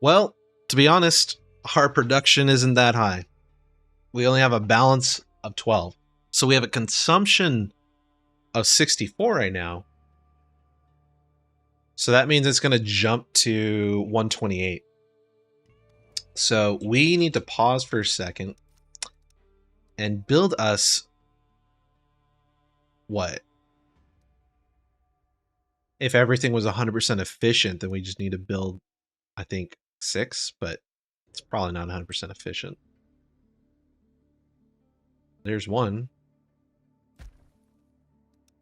Well, to be honest, our production isn't that high. We only have a balance of 12. So we have a consumption of 64 right now. So that means it's going to jump to 128. So we need to pause for a second and build us what? If everything was 100% efficient, then we just need to build, I think, 6, but it's probably not 100% efficient. There's one.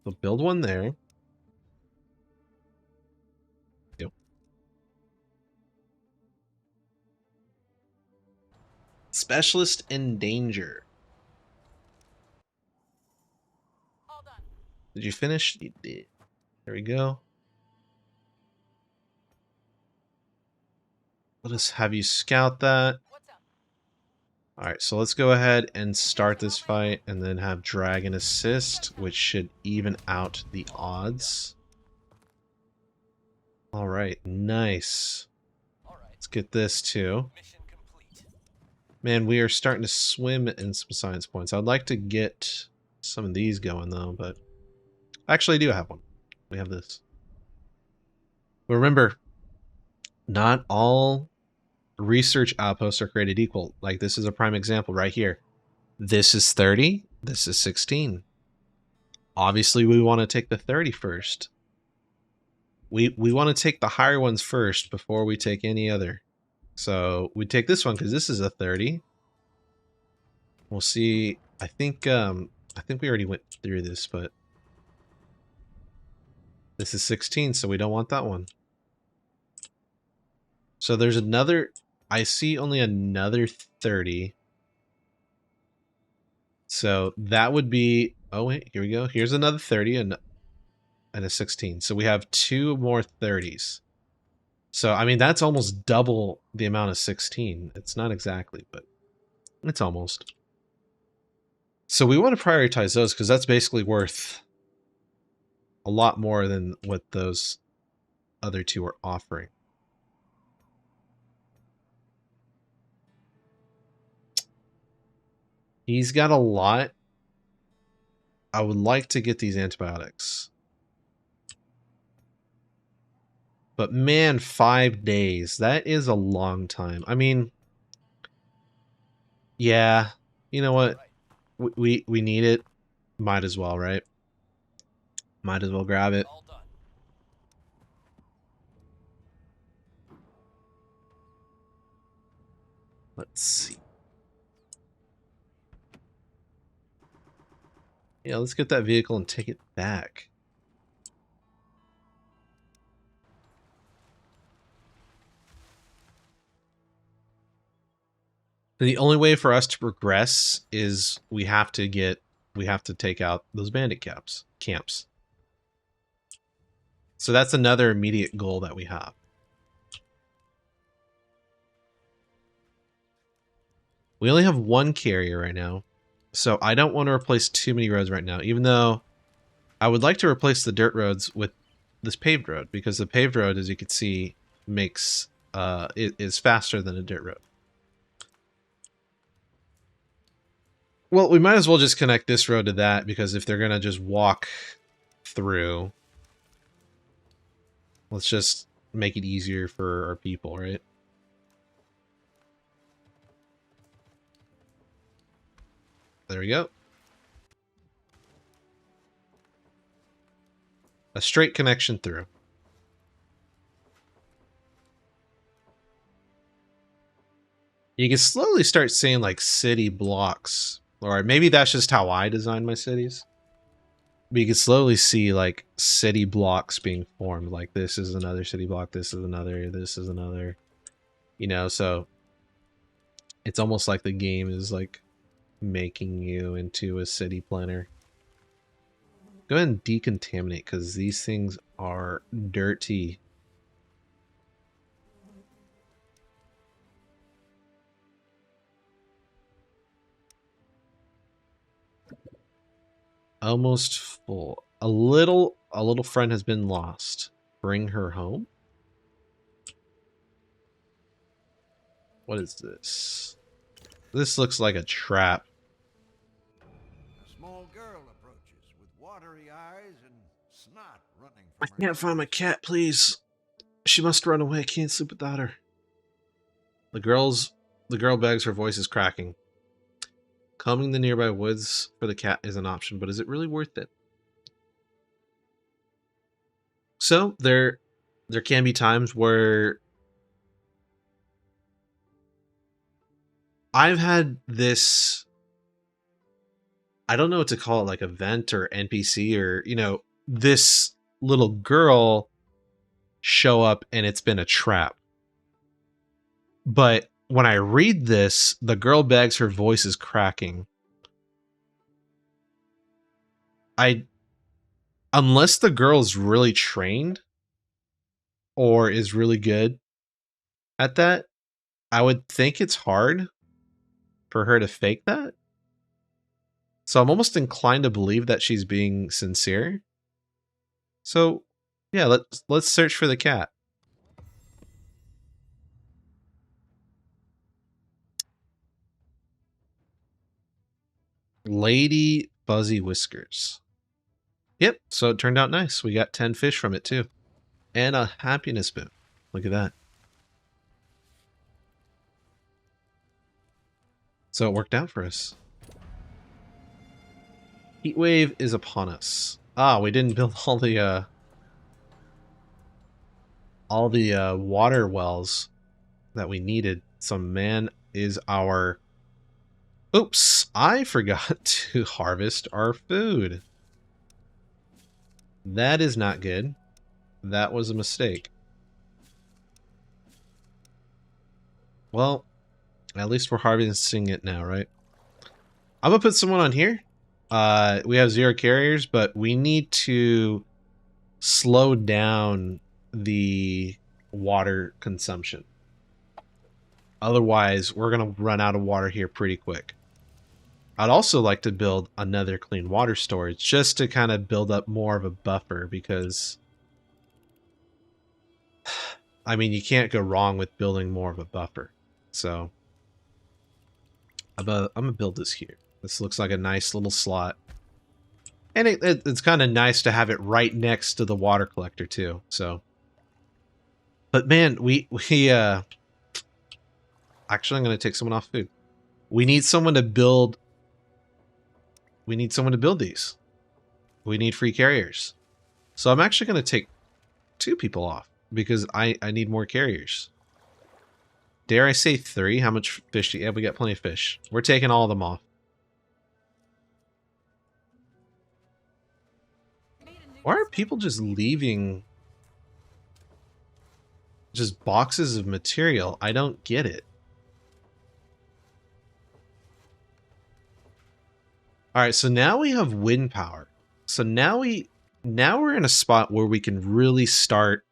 So build one there. Yep. Specialist in danger. Did you finish? You did. There we go. Let us have you scout that. Alright, so let's go ahead and start this fight and then have Dragon assist, which should even out the odds. Alright, nice. Let's get this too. Man, we are starting to swim in some science points. I'd like to get some of these going though, but actually I do have one. We have this. But remember, not all research outposts are created equal. Like this is a prime example right here. This is 30, this is 16. Obviously we want to take the 30 first. We want to take the higher ones first before we take any other. So we take this one because this is a 30. We'll see. I think we already went through this, but this is 16, so we don't want that one. So there's another, I see only another 30. So that would be, oh wait, here we go. Here's another 30 and a 16. So we have 2 more 30s. So, I mean, that's almost double the amount of 16. It's not exactly, but it's almost. So we want to prioritize those because that's basically worth a lot more than what those other 2 are offering. He's got a lot. I would like to get these antibiotics. But man, 5 days. That is a long time. I mean, yeah, you know what? We need it. Might as well, right? Might as well grab it. Let's see. Yeah, let's get that vehicle and take it back. The only way for us to progress is we have to take out those bandit camps. So that's another immediate goal that we have. We only have 1 carrier right now, so I don't want to replace too many roads right now, even though I would like to replace the dirt roads with this paved road, because the paved road, as you can see, makes it is faster than a dirt road. Well, we might as well just connect this road to that, because if they're gonna just walk through, let's just make it easier for our people, right? There we go. A straight connection through. You can slowly start seeing like city blocks, or maybe that's just how I design my cities. But you can slowly see like city blocks being formed. Like this is another city block, this is another, this is another. You know, so it's almost like the game is like making you into a city planner. Go ahead and decontaminate because these things are dirty. Almost full. A little friend has been lost. Bring her home. What is this? This looks like a trap. A small girl approaches with watery eyes and snot running I from her can't nose. find my cat, please. She must run away. I can't sleep without her. The girl begs, her voice is cracking. Combing the nearby woods for the cat is an option, but is it really worth it? So there can be times where I've had this, I don't know what to call it, like event or NPC or, this little girl show up and it's been a trap. But when I read this, the girl begs, her voice is cracking. Unless the girl's really trained or is really good at that, I would think it's hard for her to fake that. So I'm almost inclined to believe that she's being sincere. So, yeah, let's search for the cat. Lady Fuzzy Whiskers. Yep, so it turned out nice. We got 10 fish from it too. And a happiness boon. Look at that. So it worked out for us. Heat wave is upon us. Ah, we didn't build all the water wells that we needed. So man is our... Oops, I forgot to harvest our food. That is not good. That was a mistake. Well, at least we're harvesting it now, right? I'm gonna put someone on here. We have 0 carriers, but we need to slow down the water consumption. Otherwise, we're gonna run out of water here pretty quick. I'd also like to build another clean water storage just to kind of build up more of a buffer because, I mean, you can't go wrong with building more of a buffer. So I'm gonna build this here. This looks like a nice little slot. And it's kind of nice to have it right next to the water collector too. So, but man, we actually, I'm going to take someone off food. We need someone to build. We need someone to build these. We need free carriers. So I'm actually going to take 2 people off because I need more carriers. Dare I say 3? How much fish do you have? We got plenty of fish. We're taking all of them off. Why are people just leaving just boxes of material? I don't get it. All right, so now we have wind power. So now we're in a spot where we can really start.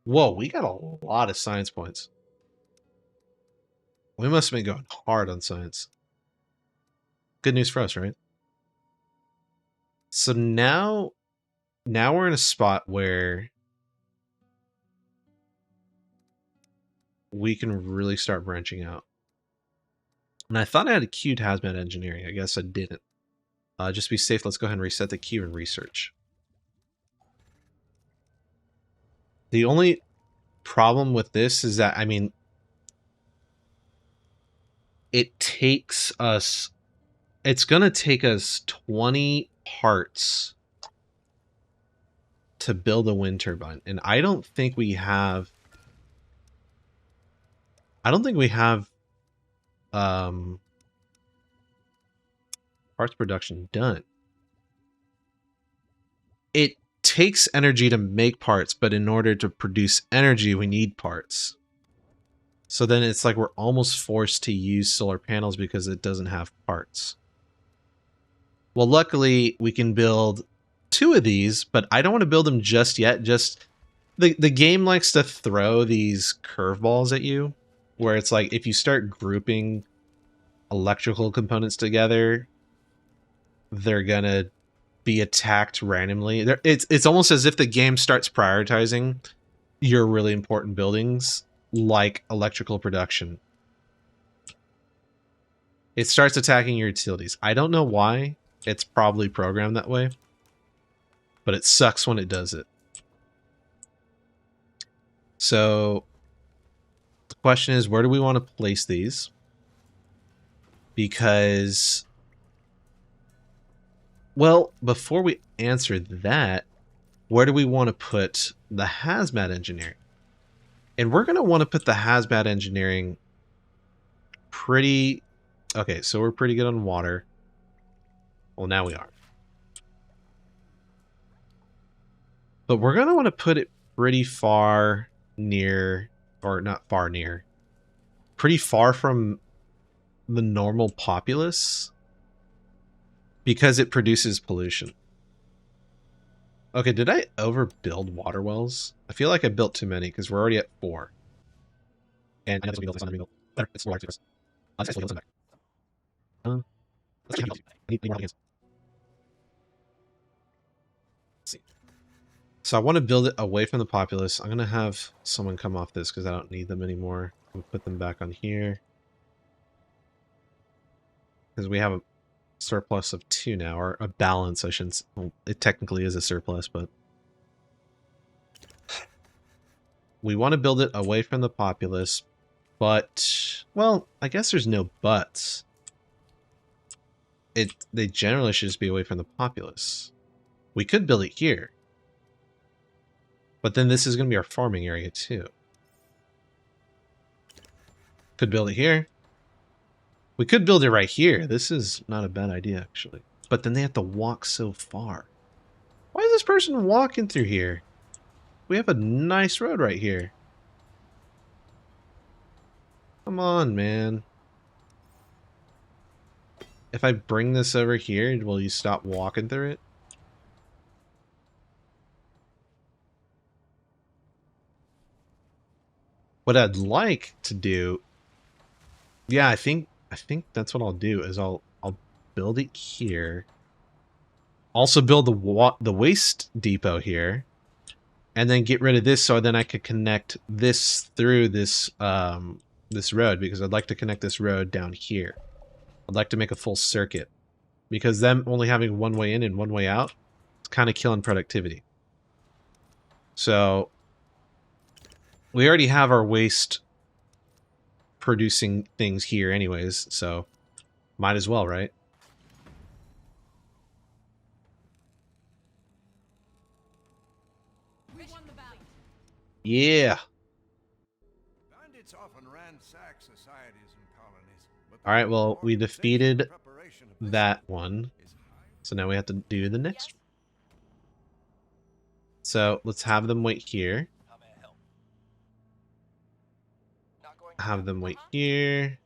Whoa, we got a lot of science points. We must have been going hard on science. Good news for us, right? So now we're in a spot where we can really start branching out. And I thought I had a queued hazmat engineering. I guess I didn't. Just be safe. Let's go ahead and reset the queue and research. The only problem with this is that, I mean, it's going to take us 20 parts to build a wind turbine. And I don't think we have parts production done. It takes energy to make parts, but in order to produce energy, we need parts. So then it's like we're almost forced to use solar panels because it doesn't have parts. Well, luckily we can build 2 of these, but I don't want to build them just yet. Just the game likes to throw these curveballs at you, where it's like if you start grouping electrical components together, they're gonna be attacked randomly. It's almost as if the game starts prioritizing your really important buildings like electrical production. It starts attacking your utilities. I don't know why. It's probably programmed that way. But it sucks when it does it. So the question is, where do we want to place these? Because, well, before we answer that, where do we want to put the hazmat engineering? And we're going to want to put the hazmat engineering pretty... Okay, so we're pretty good on water. Well, now we are. But we're going to want to put it pretty far near, or not far near, pretty far from the normal populace because it produces pollution. Okay, did I overbuild water wells? I feel like I built too many because we're already at 4. And I know this will be built, it's not better. It's 4 actors. Let's build back. Let's need more hands. Let's see. So I want to build it away from the populace. I'm going to have someone come off this because I don't need them anymore. I'll put them back on here. Because we have a surplus of 2 now, or a balance, I shouldn't... Well, it technically is a surplus, but... We want to build it away from the populace, but... Well, I guess there's no buts. They generally should just be away from the populace. We could build it here. But then this is going to be our farming area, too. Could build it here. We could build it right here. This is not a bad idea, actually. But then they have to walk so far. Why is this person walking through here? We have a nice road right here. Come on, man. If I bring this over here, will you stop walking through it? What I'd like to do... Yeah, I think that's what I'll do, is I'll build it here. Also build the waste depot here. And then get rid of this so then I could connect this through this this road, because I'd like to connect this road down here. I'd like to make a full circuit. Because them only having one way in and one way out, it's kind of killing productivity. So we already have our waste producing things here anyways, so might as well, right? Yeah. Bandits often ransack societies and colonies, but All right, well, we defeated preparation of this that one. is high. So now we have to do the next one. So let's have them wait here. Have them wait here.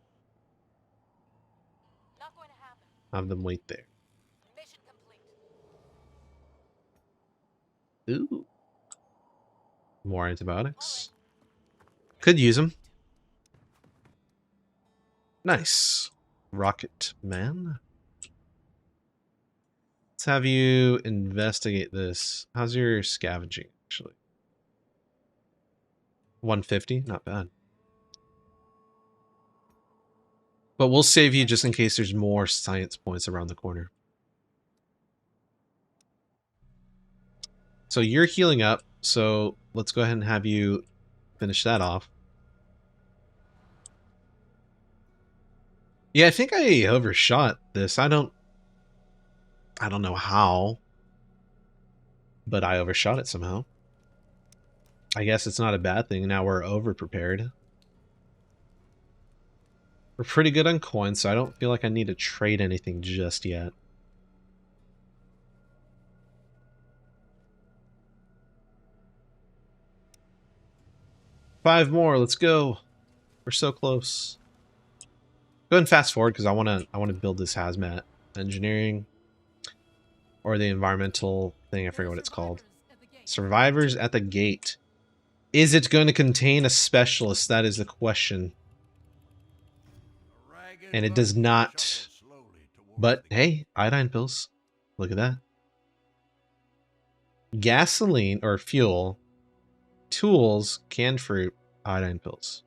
Have them wait there. Ooh. More antibiotics. Could use them. Nice. Rocket Man. Let's have you investigate this. How's your scavenging, actually? 150? Not bad. But we'll save you just in case there's more science points around the corner. So you're healing up, so let's go ahead and have you finish that off. Yeah, I think I overshot this. I don't know how, but I overshot it somehow. I guess it's not a bad thing. Now we're over-prepared. We're pretty good on coins, so I don't feel like I need to trade anything just yet. Five more, let's go. We're so close. Go ahead and fast forward because I wanna build this hazmat engineering. Or the environmental thing, I forget what it's called. Survivors at the gate. Is it going to contain a specialist? That is the question. And it does not. But hey, iodine pills. Look at that. Gasoline or fuel. Tools, canned fruit. Iodine pills.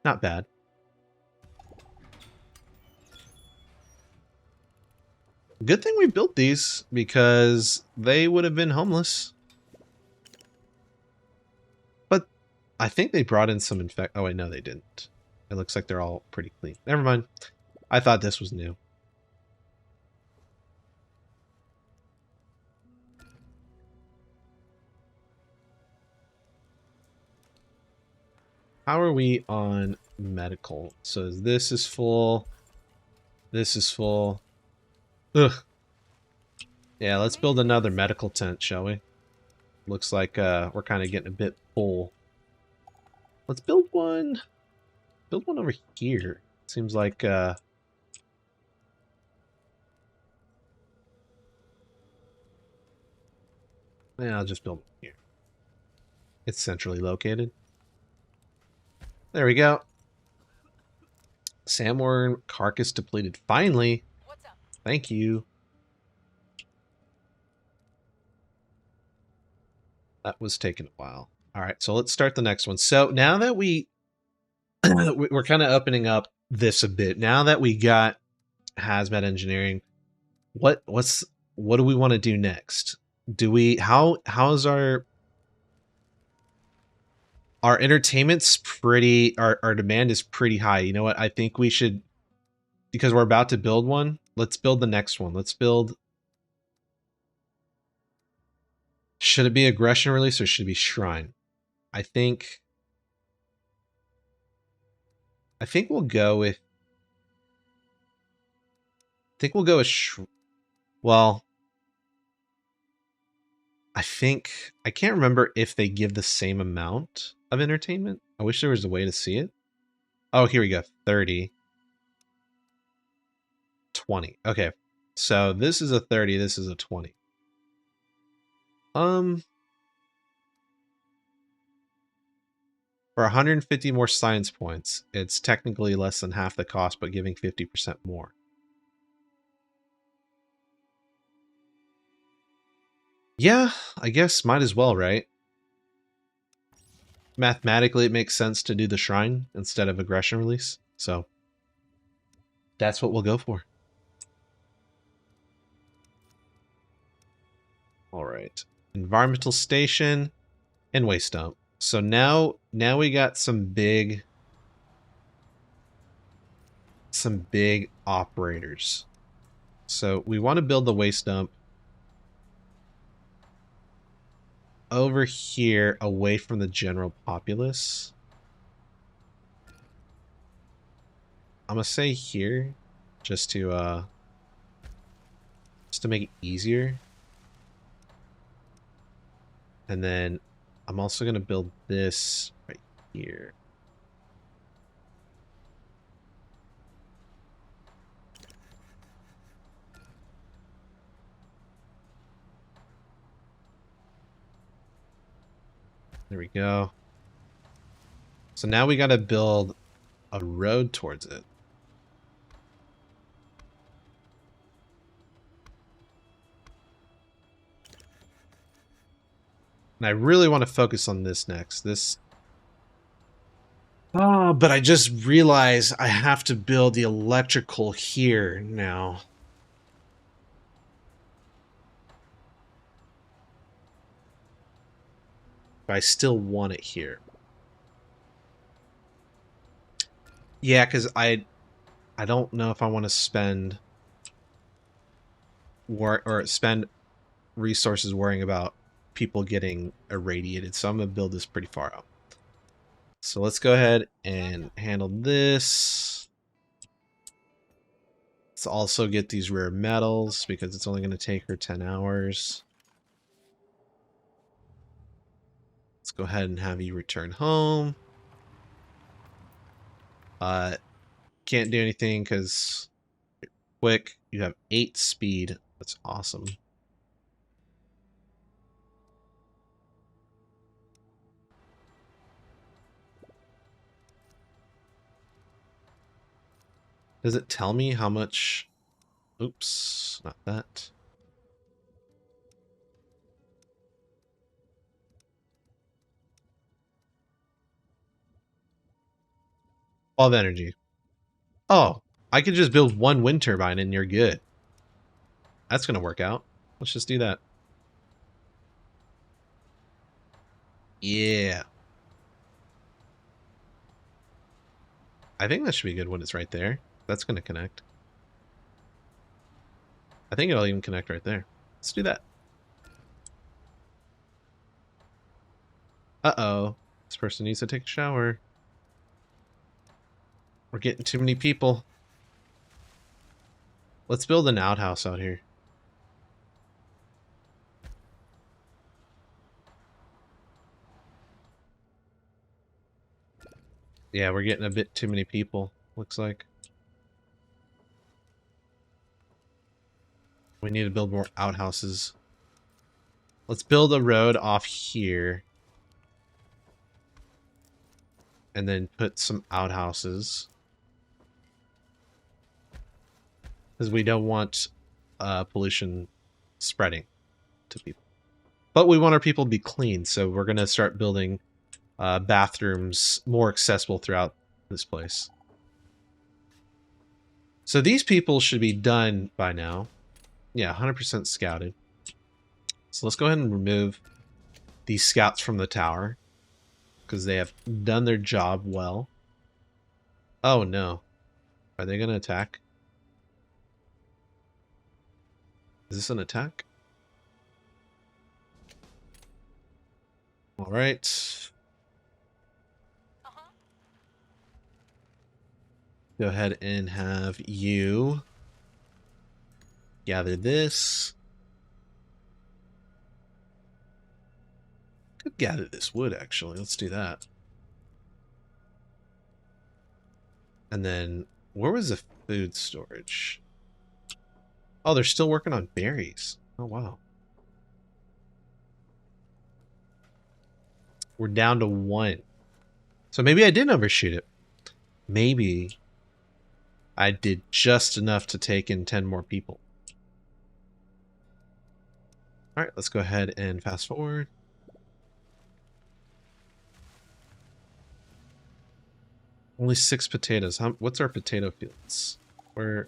Not bad. Good thing we built these, because they would have been homeless. But I think they brought in some infect... Oh, wait, no, they didn't. It looks like they're all pretty clean. Never mind. I thought this was new. How are we on medical? So this is full. This is full. Ugh. Yeah, let's build another medical tent, shall we? Looks like we're kind of getting a bit full. Let's build one. Build one over here. Seems like yeah, I'll just build one here. It's centrally located. There we go. Sandworm carcass depleted. Finally. Thank you. That was taking a while. All right, so let's start the next one. So now that we're kind of opening up this a bit. Now that we got hazmat engineering, what do we want to do next? Do we how's our entertainment's pretty our demand is pretty high. You know what? I think we should, because we're about to build one, let's build the next one. Let's build. Should it be aggression release or should it be shrine? I think we'll go with well, I can't remember if they give the same amount of entertainment. I wish there was a way to see it. Oh, here we go. 30. 20. Okay. So this is a 30, this is a 20. For 150 more science points, it's technically less than half the cost, but giving 50% more. Yeah, I guess might as well, right? Mathematically, it makes sense to do the shrine instead of aggression release. So that's what we'll go for. All right. Environmental station and waste dump. So now we got some big operators. So we want to build the waste dump over here away from the general populace. I'm gonna say here just to make it easier. And then I'm also gonna build this right here. There we go. So now we gotta build a road towards it. And I really want to focus on this next. But I just realized I have to build the electrical here now. But I still want it here. Yeah, because I don't know if I want to spend spend resources worrying about people getting irradiated. So I'm going to build this pretty far out. So let's go ahead and handle this. Let's also get these rare metals because it's only going to take her 10 hours. Let's go ahead and have you return home. Can't do anything because you're quick. You have 8 speed. That's awesome. Does it tell me how much? Oops, not that. Ball of energy. Oh, I could just build one wind turbine and you're good. That's going to work out. Let's just do that. Yeah. I think that should be good when it's right there. That's going to connect. I think it'll even connect right there. Let's do that. Uh-oh. This person needs to take a shower. We're getting too many people. Let's build an outhouse out here. Yeah, we're getting a bit too many people, looks like. We need to build more outhouses. Let's build a road off here. And then put some outhouses. Because we don't want pollution spreading to people. But we want our people to be clean, so we're going to start building bathrooms more accessible throughout this place. So these people should be done by now. Yeah, 100% scouted. So let's go ahead and remove these scouts from the tower. Because they have done their job well. Oh no. Are they going to attack? Is this an attack? Alright. Go ahead and have you gather this. Could gather this wood, actually. Let's do that. And then, where was the food storage? Oh, they're still working on berries. Oh, wow. We're down to 1. So maybe I didn't overshoot it. Maybe I did just enough to take in 10 more people. Alright, let's go ahead and fast forward. Only 6 potatoes. What's our potato fields? We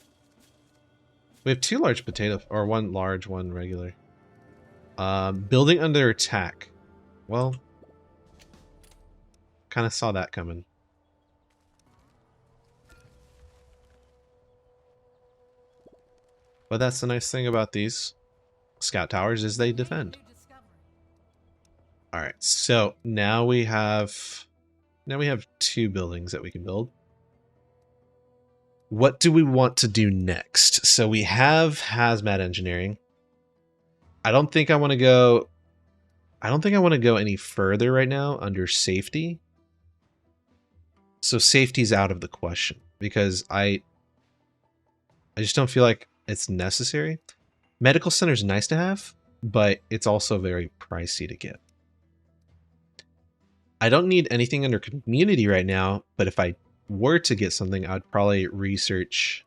have 2 large potato, or 1 large, 1 regular. Building under attack. Well, kind of saw that coming. But that's the nice thing about these scout towers is they defend. All right, so now we have 2 buildings that we can build. What do we want to do next? So we have hazmat engineering. I don't think I want to go any further right now under safety. So safety's out of the question because I just don't feel like it's necessary. Medical center is nice to have, but it's also very pricey to get. I don't need anything under community right now, but if I were to get something, I'd probably research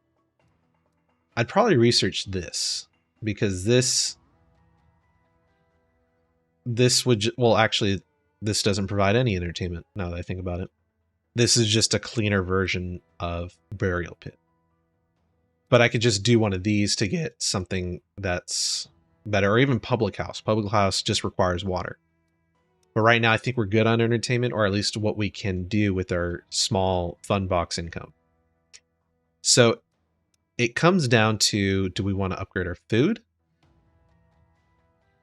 this because this would well, actually, this doesn't provide any entertainment now that I think about it. This is just a cleaner version of Burial Pit. But I could just do one of these to get something that's better, or even Public House. Public House just requires water. But right now, I think we're good on entertainment, or at least what we can do with our small fun box income. So it comes down to, do we want to upgrade our food?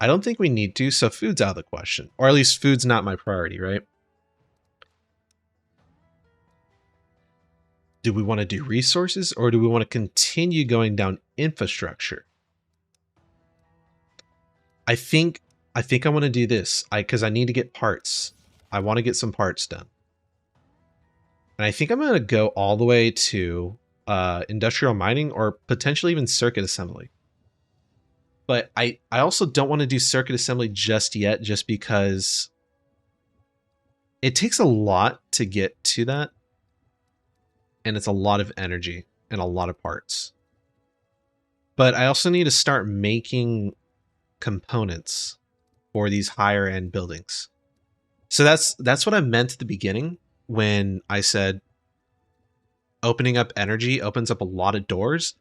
I don't think we need to, so food's out of the question. Or at least food's not my priority, right? Do we want to do resources, or do we want to continue going down infrastructure? I think I want to do this because I need to get parts. I want to get some parts done. And I think I'm going to go all the way to industrial mining or potentially even circuit assembly. But I also don't want to do circuit assembly just yet, just because it takes a lot to get to that. And it's a lot of energy and a lot of parts. But I also need to start making components for these higher end buildings. So that's what I meant at the beginning when I said opening up energy opens up a lot of doors,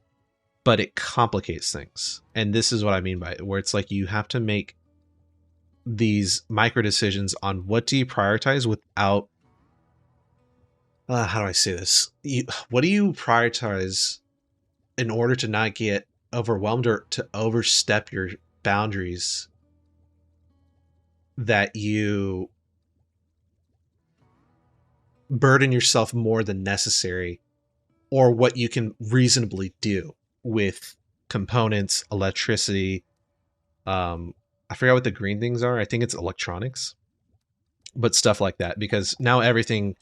but it complicates things. And this is what I mean by it, where it's like you have to make these micro decisions on what do you prioritize without how do I say this? What do you prioritize in order to not get overwhelmed or to overstep your boundaries that you burden yourself more than necessary, or what you can reasonably do with components, electricity. I forgot what the green things are. I think it's electronics, but stuff like that, because now everything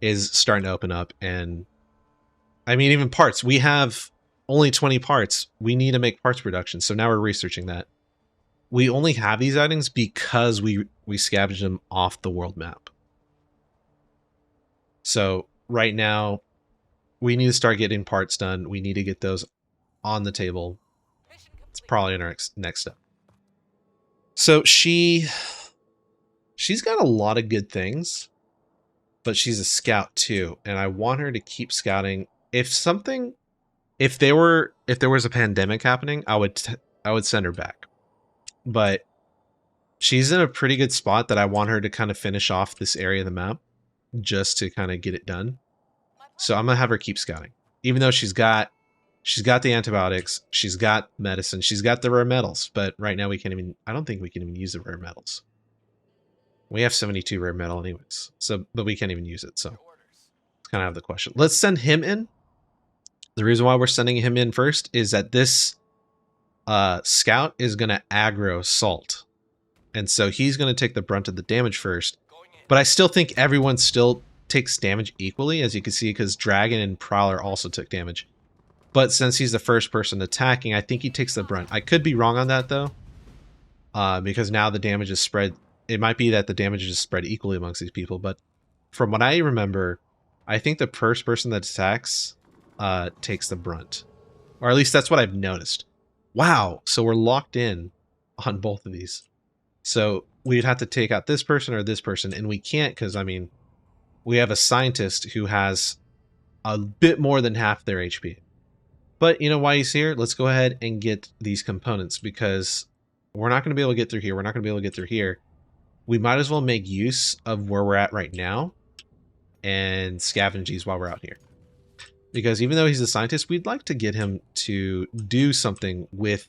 is starting to open up. And I mean, even parts, we have only 20 parts. We need to make parts production. So now we're researching that. We only have these items because we scavenged them off the world map. So right now we need to start getting parts done. We need to get those on the table. It's probably in our next step. So she's got a lot of good things, but she's a scout too, and I want her to keep scouting. If there was a pandemic happening, I would send her back. But she's in a pretty good spot that I want her to kind of finish off this area of the map just to kind of get it done. So I'm gonna have her keep scouting, even though she's got the antibiotics, she's got medicine, she's got the rare metals. But right now I don't think we can even use the rare metals. We have 72 rare metal anyways, so but we can't even use it. So it's kind of out of the question. Let's send him in. The reason why we're sending him in first is that this scout is gonna aggro Salt, and so he's gonna take the brunt of the damage first. But I still think everyone still takes damage equally, as you can see, because Dragon and Prowler also took damage. But since he's the first person attacking, I think he takes the brunt. I could be wrong on that, though, because now the damage is spread. It might be that the damage is spread equally amongst these people, but from what I remember, I think the first person that attacks takes the brunt. Or at least that's what I've noticed. Wow, so we're locked in on both of these. So we'd have to take out this person or this person, and we can't because, I mean, we have a scientist who has a bit more than half their HP. But you know why he's here? Let's go ahead and get these components, because we're not going to be able to get through here. We're not going to be able to get through here. We might as well make use of where we're at right now and scavenge these while we're out here. Because even though he's a scientist, we'd like to get him to do something with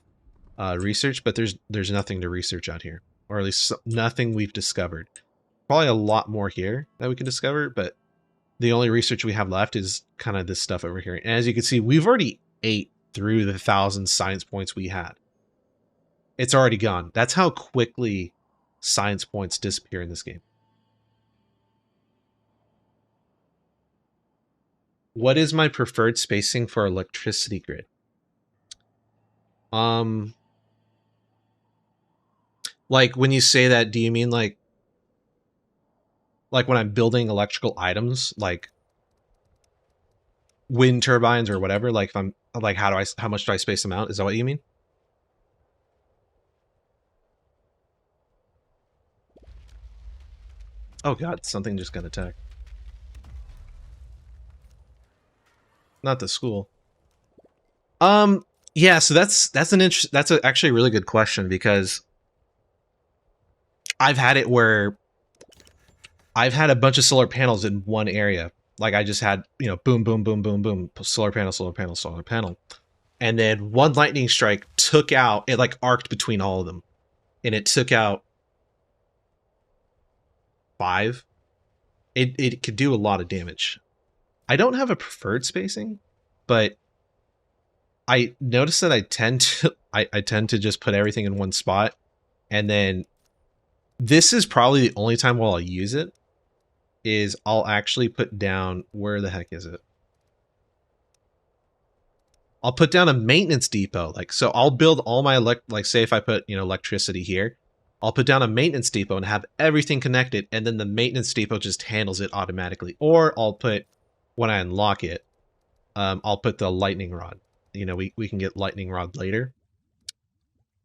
research, but there's nothing to research out here. Or at least nothing we've discovered. Probably a lot more here that we can discover, but the only research we have left is kind of this stuff over here. And as you can see, we've already ate through the 1,000 science points we had. It's already gone. That's how quickly science points disappear in this game. What is my preferred spacing for electricity grid? Like when you say that, do you mean like when I'm building electrical items, like wind turbines or whatever? Like if I'm like, how much do I space them out? Is that what you mean? Oh god, something just got attacked. Not the school. Yeah, so that's actually a really good question, because I've had it where I've had a bunch of solar panels in one area. Like I just had, you know, boom, boom, boom, boom, boom, solar panel, solar panel, solar panel. And then one lightning strike took out, it like arced between all of them. And it took out 5. It could do a lot of damage. I don't have a preferred spacing, but I notice that I tend to just put everything in one spot. And then this is probably the only time while I'll use it is I'll actually put down, where the heck is it? I'll put down a maintenance depot. Like, so I'll build all my like say if I put, you know, electricity here, I'll put down a maintenance depot and have everything connected, and then the maintenance depot just handles it automatically. Or I'll put, when I unlock it, I'll put the lightning rod. You know, we can get lightning rod later.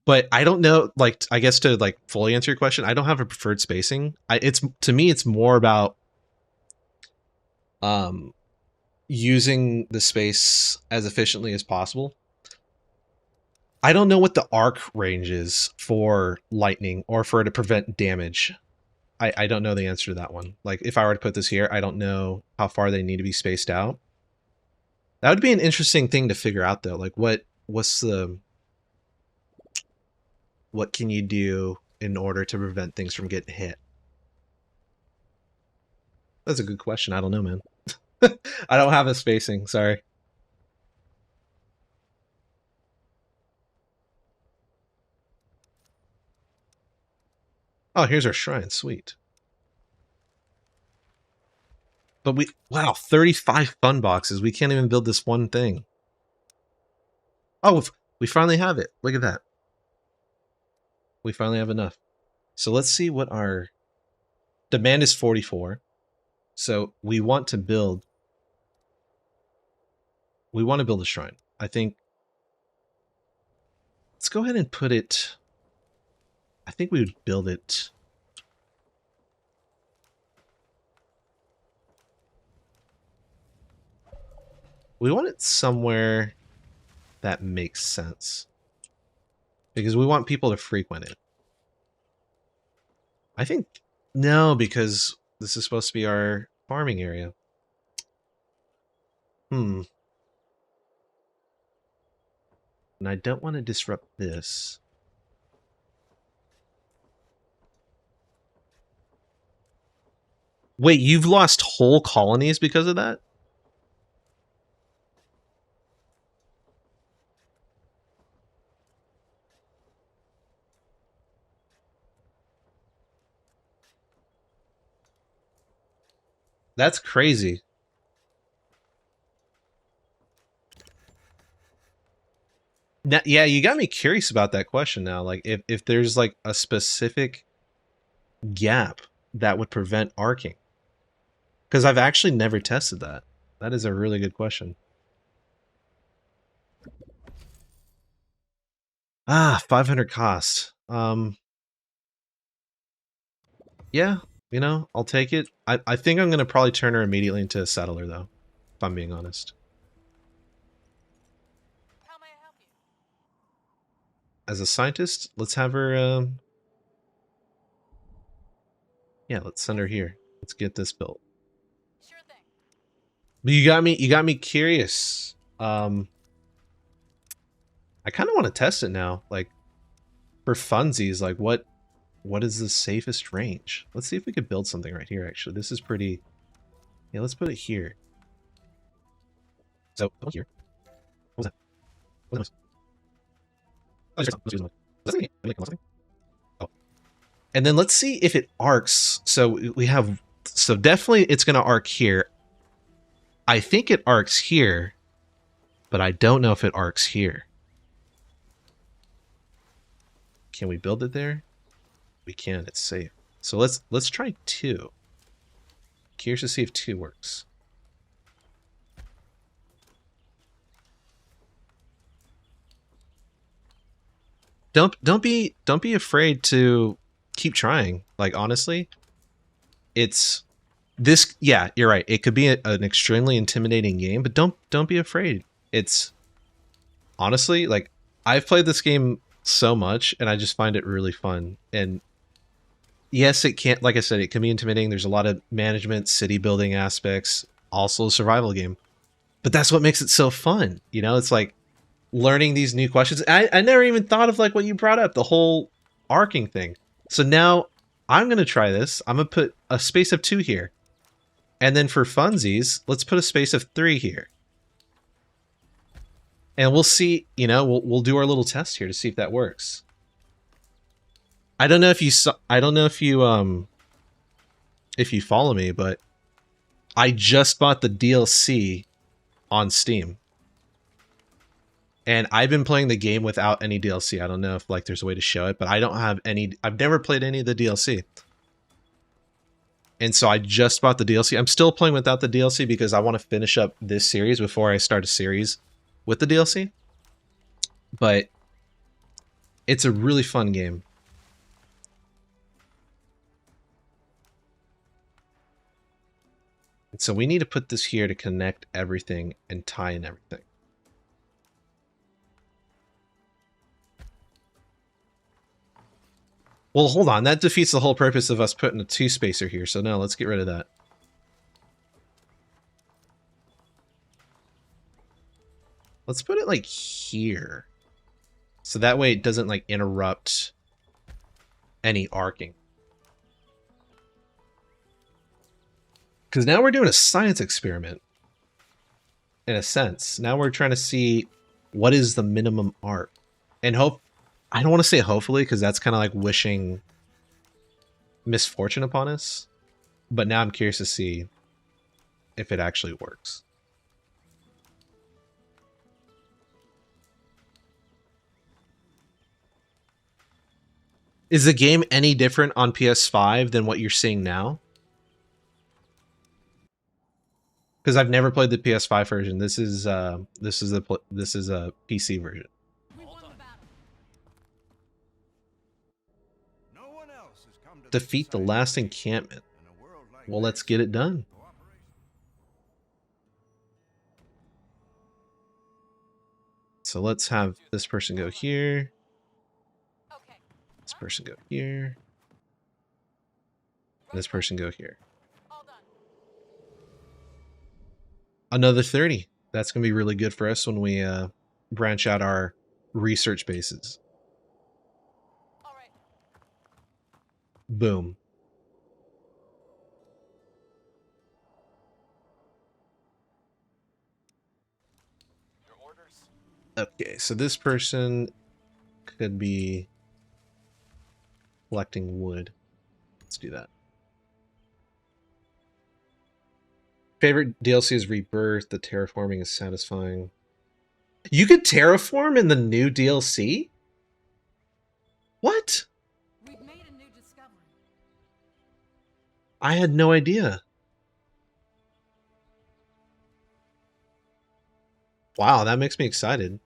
But I don't know, like, I guess to like fully answer your question, I don't have a preferred spacing. To me, it's more about using the space as efficiently as possible. I don't know what the arc range is for lightning or for it to prevent damage. I don't know the answer to that one. Like, if I were to put this here, I don't know how far they need to be spaced out. That would be an interesting thing to figure out, though. Like, what's the... What can you do in order to prevent things from getting hit? That's a good question. I don't know, man. I don't have a spacing, sorry. Oh, here's our shrine. Sweet. But wow, 35 fun boxes. We can't even build this one thing. Oh, we finally have it. Look at that. We finally have enough. So let's see what our demand is. 44. So we want to build a shrine. I think let's go ahead and put it. I think we would build it. We want it somewhere that makes sense. Because we want people to frequent it. I think no, because this is supposed to be our farming area. And I don't want to disrupt this. Wait, you've lost whole colonies because of that? That's crazy. Now, yeah, you got me curious about that question now. Like, if there's like a specific gap that would prevent arcing. Because I've actually never tested that. That is a really good question. Ah, 500 cost. Yeah, I'll take it. I think I'm going to probably turn her immediately into a settler, though, if I'm being honest. How may I help you? As a scientist, let's have her, yeah, let's send her here. Let's get this built. Sure thing. But you got me curious. I kind of want to test it now. Like, for funsies, like, what is the safest range? Let's see if we could build something right here, actually. This is pretty... Yeah, let's put it here. So, here. What was that? What was that? Oh, let's use something. Oh. And then let's see if it arcs. So we have... So definitely it's going to arc here. I think it arcs here, but I don't know if it arcs here. Can we build it there? We can. It's safe. So let's try 2. Curious to see if 2 works. Don't be afraid to keep trying. Like, honestly, it's this. Yeah, you're right. It could be an extremely intimidating game, but don't be afraid. It's honestly, like, I've played this game so much, and I just find it really fun. And yes, it can't. Like I said, it can be intimidating. There's a lot of management, city building aspects, also a survival game. But that's what makes it so fun. It's like learning these new questions. I never even thought of like what you brought up, the whole arcing thing. So now I'm going to try this. I'm going to put a space of 2 here. And then for funsies, let's put a space of 3 here. And we'll see, we'll do our little test here to see if that works. I don't know if you saw, I don't know if you follow me, but I just bought the DLC on Steam. And I've been playing the game without any DLC. I don't know if like there's a way to show it, but I don't have any. I've never played any of the DLC. And so I just bought the DLC. I'm still playing without the DLC because I want to finish up this series before I start a series with the DLC. But it's a really fun game. And so we need to put this here to connect everything and tie in everything. Well, hold on. That defeats the whole purpose of us putting a 2-spacer here. So no, let's get rid of that. Let's put it like here. So that way it doesn't like interrupt any arcing. Because now we're doing a science experiment. In a sense. Now we're trying to see what is the minimum arc. And I don't want to say hopefully, because that's kind of like wishing misfortune upon us. But now I'm curious to see if it actually works. Is the game any different on PS5 than what you're seeing now? Because I've never played the PS5 version. This is a PC version. We won the battle. No one else has come to Defeat the this last site encampment. in a world like Well, let's this. get it done. Cooperation. So let's have this person go here. Okay. This person go here. And this person go here. All done. Another 30. That's going to be really good for us when we branch out our research bases. All right. Boom. Your orders. Okay, so this person could be collecting wood. Let's do that. Favorite DLC is Rebirth. The terraforming is satisfying. You could terraform in the new DLC? What? We've made a new discovery. I had no idea. Wow, that makes me excited.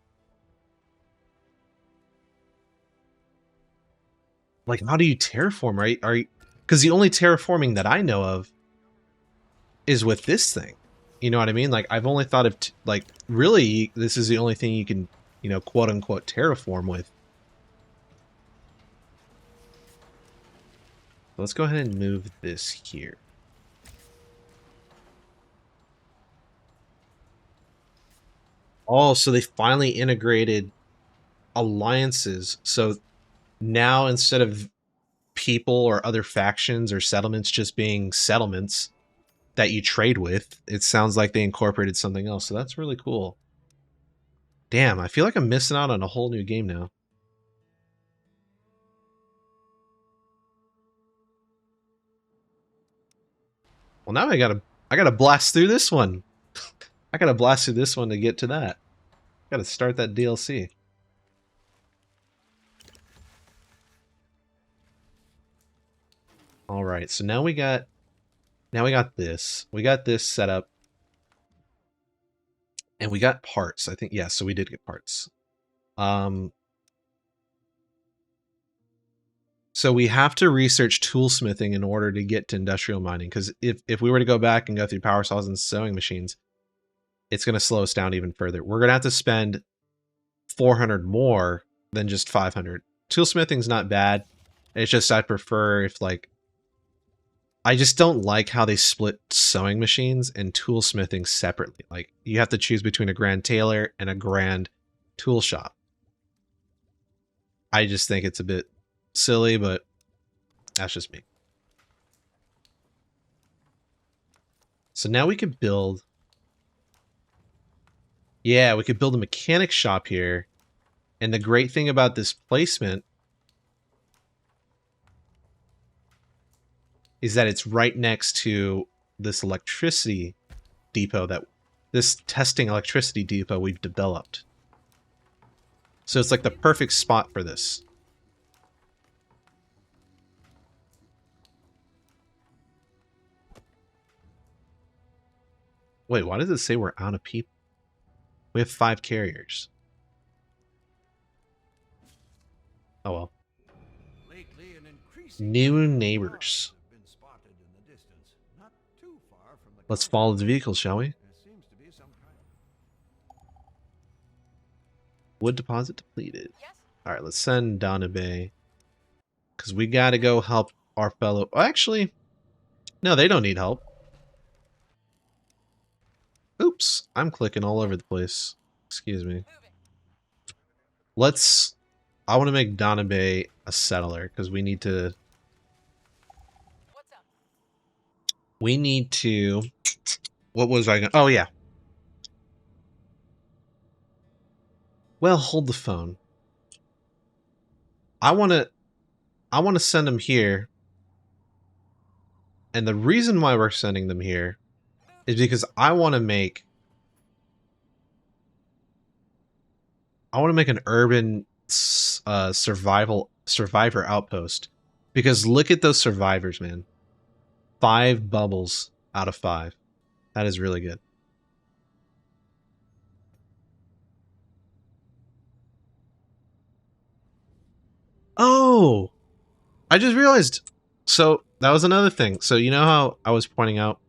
Like, how do you terraform, right? Because the only terraforming that I know of is with this thing. You know what I mean? Like, I've only thought of, like, really, this is the only thing you can, you know, quote-unquote terraform with. Let's go ahead and move this here. Oh, so they finally integrated alliances. So now instead of people or other factions or settlements just being settlements that you trade with, it sounds like they incorporated something else. So that's really cool. Damn, I feel like I'm missing out on a whole new game now. Well, now I gotta blast through this one. I gotta blast through this one to get to that. Gotta start that DLC. All right, so now we got this. We got this set up, and we got parts. I think yeah. So we did get parts. So we have to research toolsmithing in order to get to industrial mining. Because if we were to go back and go through power saws and sewing machines, it's going to slow us down even further. We're going to have to spend 400 more than just 500. Toolsmithing's not bad. It's just I prefer if like I just don't like how they split sewing machines and toolsmithing separately. Like you have to choose between a grand tailor and a grand tool shop. I just think it's a bit silly, but that's just me. So now we could build. Yeah, we could build a mechanic shop here. And the great thing about this placement is that it's right next to this electricity depot this testing electricity depot we've developed. So it's like the perfect spot for this. Wait, why does it say we're out of people? We have 5 carriers. Oh well. Lately, an increasing New number of neighbors. cars have been spotted in the distance, not too far from the Let's follow the vehicle, shall we? There seems to be some kind of... Wood deposit depleted. Yes? Alright, let's send Donna Bay. Because we gotta go help our fellow... Oh, actually, no, they don't need help. Oops, I'm clicking all over the place. Excuse me. Moving. Let's... I want to make Donna Bay a settler, because we need to... What's up? We need to... What was I going to... Oh, yeah. Well, hold the phone. I want to send them here. And the reason why we're sending them here is because I want to make an urban survivor outpost. Because look at those survivors, man. 5 bubbles out of 5. That is really good. Oh! I just realized. So, that was another thing. So, you know how I was pointing out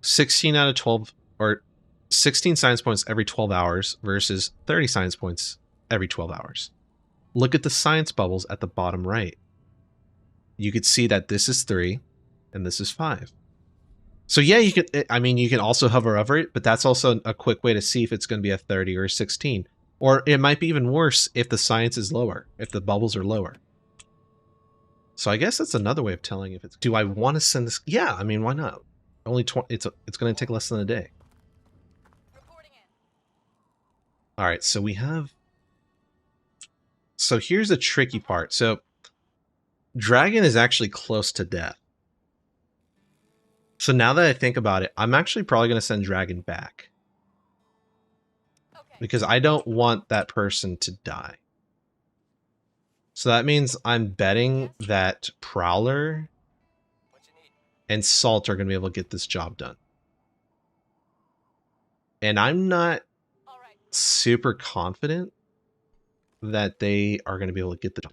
16 out of 12, or 16 science points every 12 hours versus 30 science points every 12 hours. Look at the science bubbles at the bottom right. You could see that this is 3 and this is 5. So yeah, you can, I mean, you can also hover over it, but that's also a quick way to see if it's going to be a 30 or a 16. Or it might be even worse if the science is lower, if the bubbles are lower. So I guess that's another way of telling if it's... Do I want to send this? Yeah, I mean, why not? Only 20... It's going to take less than a day. Reporting in. All right, so we have... So here's the tricky part. So Dragon is actually close to death. So now that I think about it, I'm actually probably going to send Dragon back. Okay. Because I don't want that person to die. So that means I'm betting that Prowler What you need? and Salt are going to be able to get this job done. And I'm not All right. super confident that they are going to be able to get the job.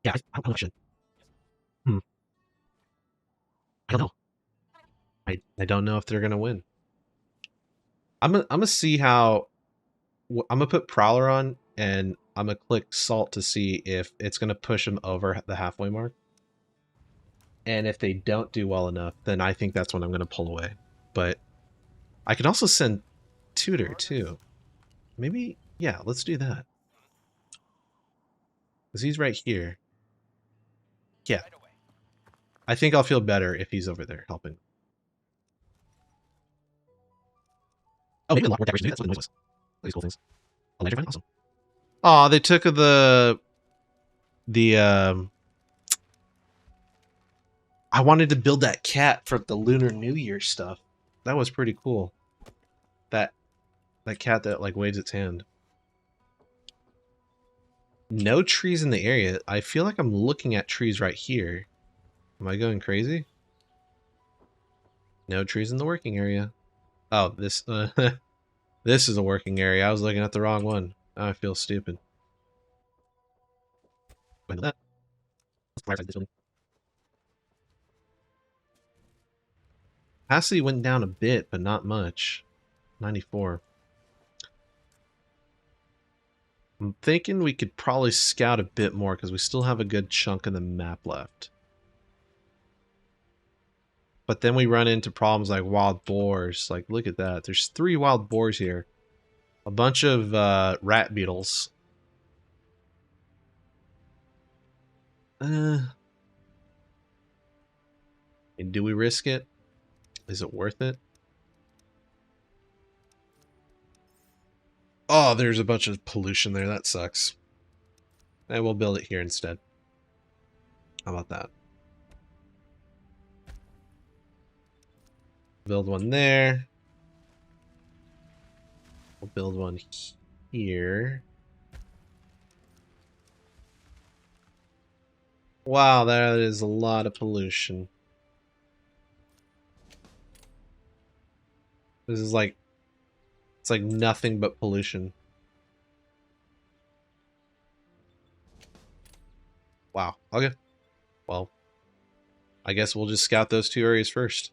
Yeah, I should. I don't know. I don't know if they're going to win. I'm gonna see how... I'm going to put Prowler on, and I'm going to click Salt to see if it's going to push them over the halfway mark. And if they don't do well enough, then I think that's when I'm going to pull away. But I could also send Tutor, too. Maybe, yeah, let's do that. Because he's right here. Yeah. Right away. I think I'll feel better if he's over there helping. Oh, maybe a lot more decoration. Maybe that's what the noise was. These cool things. A ledger find? Awesome. Aw, they took I wanted to build that cat for the Lunar New Year stuff. That was pretty cool. That cat that like waves its hand. No trees in the area. I feel like I'm looking at trees right here. Am I going crazy? No trees in the working area. Oh, this this is a working area. I was looking at the wrong one. Now I feel stupid. Wait, that. Capacity went down a bit, but not much. 94. I'm thinking we could probably scout a bit more because we still have a good chunk of the map left. But then we run into problems like wild boars. Like, look at that. There's 3 wild boars here. A bunch of rat beetles. And do we risk it? Is it worth it? Oh, there's a bunch of pollution there. That sucks. And we'll build it here instead. How about that? Build one there. We'll build one here. Wow, that is a lot of pollution. This is like... It's like nothing but pollution. Wow. Okay. Well, I guess we'll just scout those 2 areas first.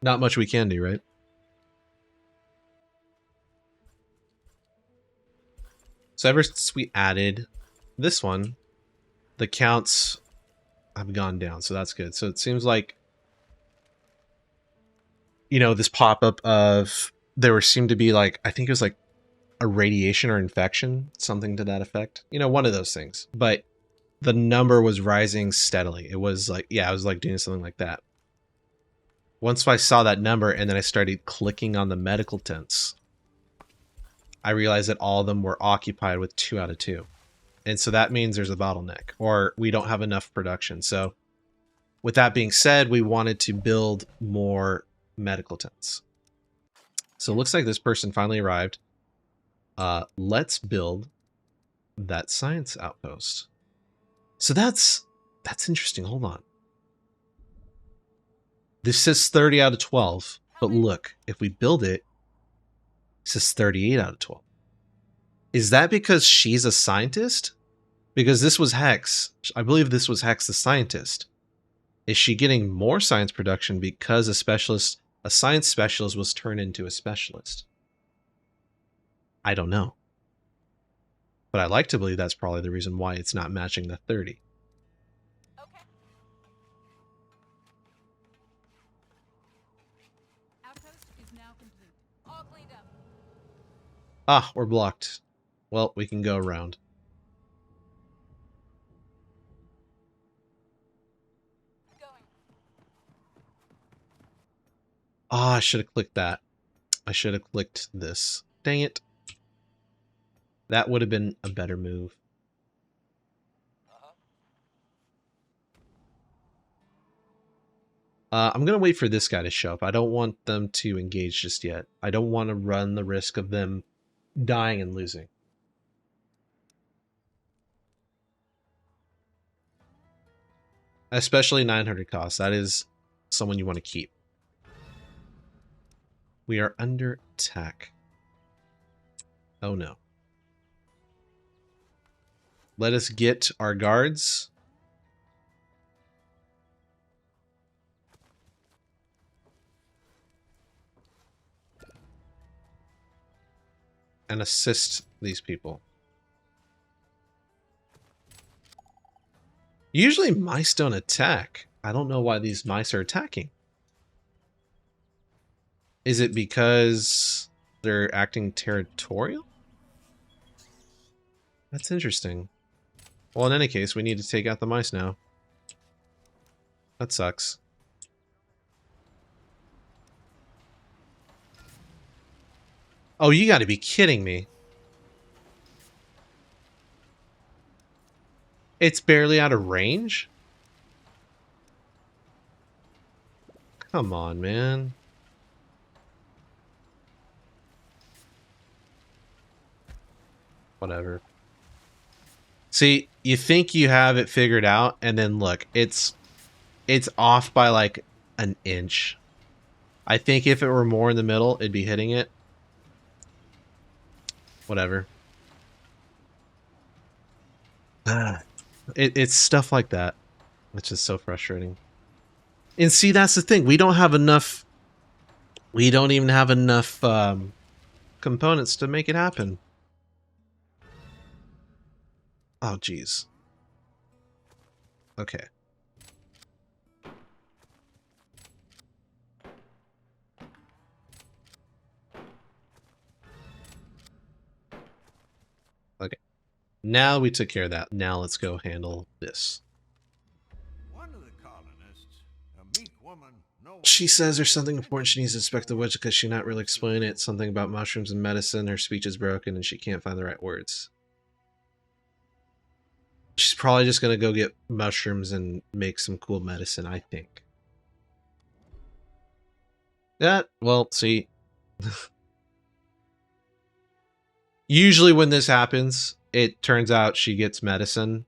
Not much we can do, right? So ever since we added this one, the counts have gone down, so that's good. So it seems like, you know, this pop-up of there seemed to be like, I think it was like a radiation or infection, something to that effect. You know, one of those things. But the number was rising steadily. It was like, yeah, I was like doing something like that. Once I saw that number and then I started clicking on the medical tents, I realized that all of them were occupied with 2 out of 2. And so that means there's a bottleneck, or we don't have enough production. So with that being said, we wanted to build more medical tents. So it looks like this person finally arrived. Let's build that science outpost. So that's interesting. Hold on. This says 30 out of 12, but look, if we build it, it says 38 out of 12. Is that because she's a scientist? Because this was Hex. I believe this was Hex the scientist. Is she getting more science production because a science specialist was turned into a specialist? I don't know. But I like to believe that's probably the reason why it's not matching the 30. Okay. Outpost is now complete. All cleaned up. Ah, we're blocked. Well, we can go around. Going. Ah, I should have clicked that. I should have clicked this. Dang it. That would have been a better move. I'm going to wait for this guy to show up. I don't want them to engage just yet. I don't want to run the risk of them dying and losing. Especially 900 cost. That is someone you want to keep. We are under attack. Oh no. Let us get our guards. And assist these people. Usually mice don't attack. I don't know why these mice are attacking. Is it because they're acting territorial? That's interesting. Well, in any case, we need to take out the mice now. That sucks. Oh, you gotta be kidding me. It's barely out of range? Come on, man. Whatever. See, you think you have it figured out, and then look, it's off by like an inch. I think if it were more in the middle, it'd be hitting it. Whatever. It's stuff like that, which is so frustrating. And see, that's the thing. We don't have enough. We don't even have enough components to make it happen. Oh, geez. Okay. Okay. Now we took care of that. Now let's go handle this. One of the colonists, a meek woman, no one She says there's something important she needs to inspect the wedge because she not really explain it. Something about mushrooms and medicine. Her speech is broken and she can't find the right words. She's probably just going to go get mushrooms and make some cool medicine, I think. Yeah, well, see. Usually when this happens, it turns out she gets medicine.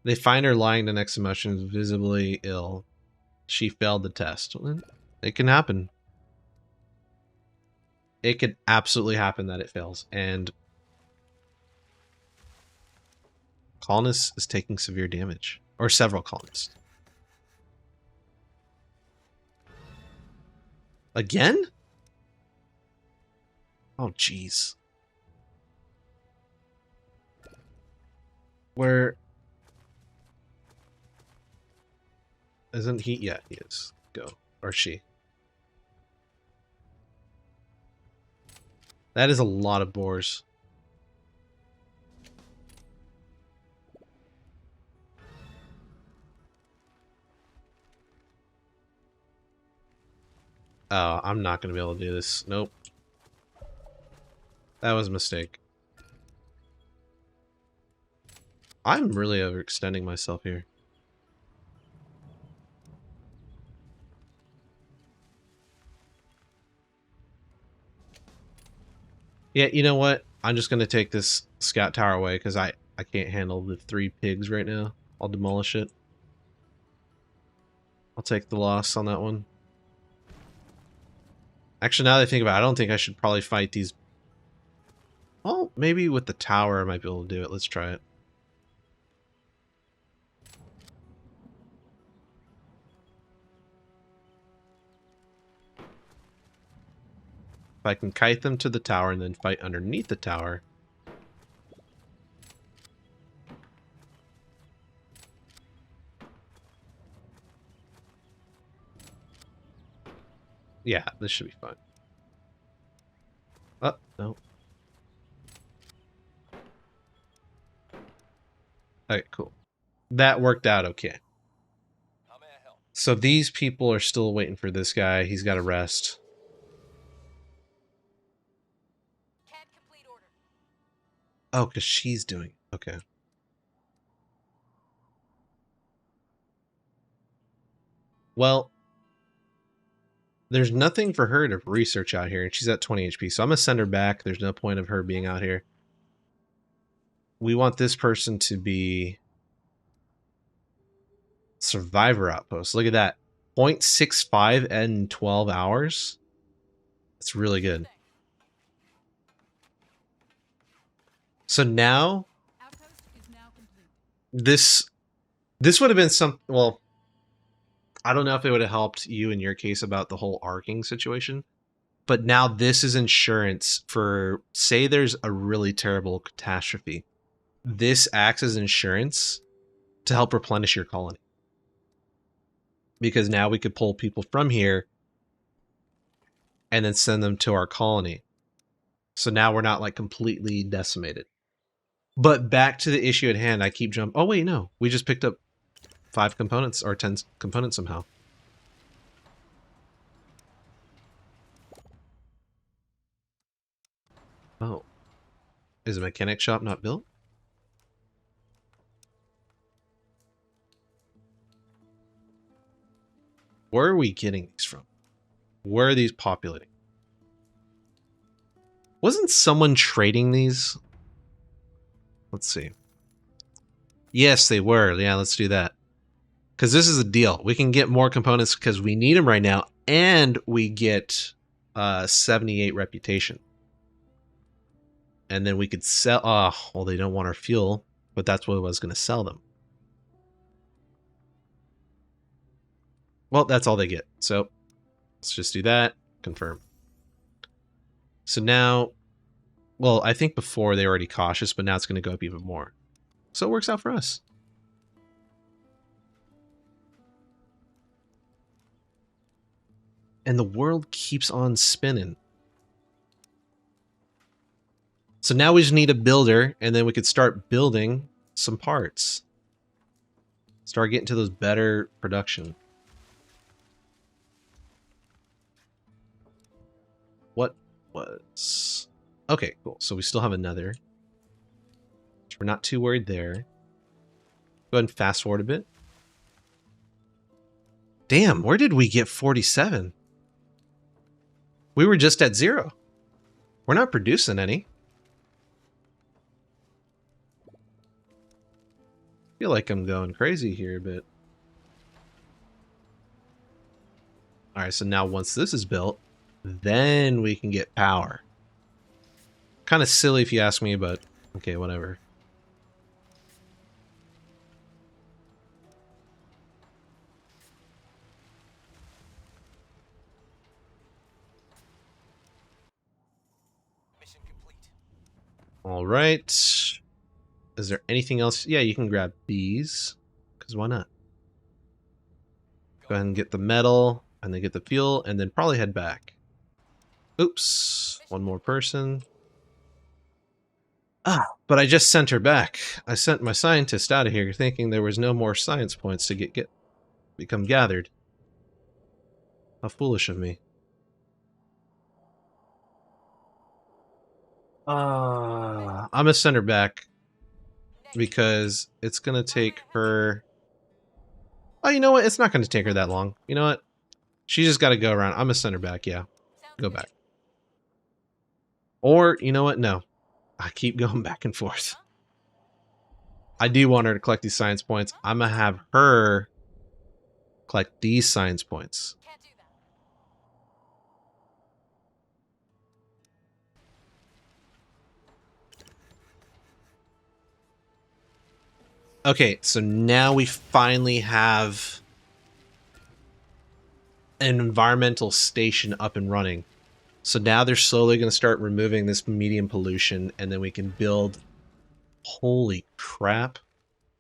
They find her lying next to mushrooms, visibly ill. She failed the test. It can happen. It could absolutely happen that it fails. And Colonist is taking severe damage. Or several colonists. Again? Oh, jeez. Where... Isn't he? Yeah, he is. Go. Or she. That is a lot of boars. Oh, I'm not going to be able to do this. Nope. That was a mistake. I'm really overextending myself here. Yeah, you know what? I'm just going to take this scout tower away because I can't handle the 3 pigs right now. I'll demolish it. I'll take the loss on that one. Actually, now that I think about it, I don't think I should probably fight these. Well, maybe with the tower I might be able to do it. Let's try it. If I can kite them to the tower and then fight underneath the tower. Yeah, this should be fine. Oh, no. Okay, cool. That worked out okay. So these people are still waiting for this guy. He's got to rest. Can't complete order. Oh, because she's doing it. Okay. Well, there's nothing for her to research out here, and she's at 20 HP, so I'm going to send her back. There's no point of her being out here. We want this person to be survivor outpost. Look at that. 0.65 in 12 hours. That's really good. So now, Outpost is now complete. this would have been some, well, I don't know if it would have helped you in your case about the whole arcing situation, but now this is insurance for, say there's a really terrible catastrophe. This acts as insurance to help replenish your colony. Because now we could pull people from here and then send them to our colony. So now we're not like completely decimated. But back to the issue at hand, I keep jumping. Oh wait, no. We just picked up 5 components or 10 components somehow. Oh. Is a mechanic shop not built? Where are we getting these from? Where are these populating? Wasn't someone trading these? Let's see. Yes, they were. Yeah, let's do that. Because this is a deal. We can get more components because we need them right now, and we get 78 reputation. And then we could sell... Oh, well, they don't want our fuel, but that's what I was going to sell them. Well, that's all they get. So let's just do that. Confirm. So now... Well, I think before they were already cautious, but now it's going to go up even more. So it works out for us. And the world keeps on spinning. So now we just need a builder, and then we could start building some parts. Start getting to those better production. What was... Okay, cool. So we still have another. We're not too worried there. Go ahead and fast forward a bit. Damn, where did we get 47? We were just at 0. We're not producing any. I feel like I'm going crazy here, but... Alright, so now once this is built, then we can get power. Kind of silly if you ask me, but okay, whatever. All right. Is there anything else? Yeah, you can grab these. Because why not? Go ahead and get the metal, and then get the fuel, and then probably head back. Oops. One more person. Ah, but I just sent her back. I sent my scientist out of here thinking there was no more science points to become gathered. How foolish of me. I'm gonna send her back because it's gonna take her... Oh, you know what? It's not gonna take her that long. You know what? She just gotta go around. I'm gonna send her back, yeah. Go back. Or, you know what? No. I keep going back and forth. I do want her to collect these science points. I'm gonna have her collect these science points. Can't do that. Okay, so now we finally have an environmental station up and running. So now they're slowly going to start removing this medium pollution, and then we can build... Holy crap.